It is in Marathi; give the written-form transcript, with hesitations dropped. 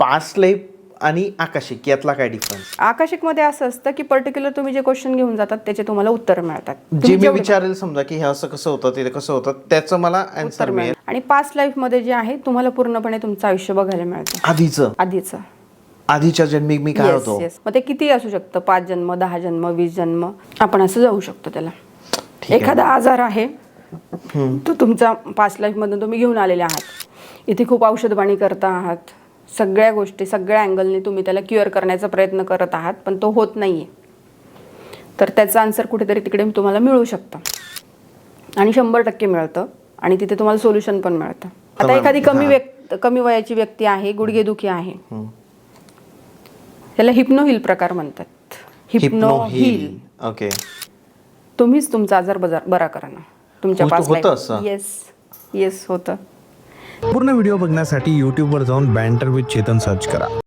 पास्ट लाईफ आणि आकाशिक यातला काय डिफरन्स? आकाशिकमध्ये असं असतं की पर्टिक्युलर तुम्ही जे क्वेश्चन घेऊन जातात त्याचे तुम्हाला उत्तर मिळतात. जे मी विचारेल समजा की हे असं कसं होतं ते कसं होतं त्याचं मला आन्सर मिळेल. आणि पास्ट लाईफ मध्ये जे आहे तुम्हाला पूर्णपणे तुमचं आयुष्य बघायला मिळतं. आधीचं आधीच्या जन्मी मी काय होतो. मग ते किती असू शकतं, 5 जन्म, 10 जन्म, 20 जन्म, आपण असं जाऊ शकतो त्याला. एखादा आजार आहे तो तुमचा पास्ट लाईफ मधून तुम्ही घेऊन आलेले आहात, इथे खूप औषध पाणी करता आहात, सगळ्या गोष्टी सगळ्या अँगलने तुम्ही त्याला क्युअर करण्याचा प्रयत्न करत आहात, पण तो होत नाहीये, तर त्याचं आन्सर कुठेतरी तिकडे तुम्हाला मिळू शकतं आणि 100% मिळतं आणि तिथे तुम्हाला सोल्युशन पण मिळतं. आता एखादी कमी वयाची व्यक्ती आहे, गुडघेदुखी आहे, त्याला हिप्नो हिल प्रकार म्हणतात. Hypno hill. ओके. तुम्हीच तुमचा आजार बरा करा ना तुमच्या पास्ट लाईफ. येस होतं. पूर्ण व्हिडिओ बघण्यासाठी यूट्यूबवर जाऊन बँटर विथ चेतन सर्च करा.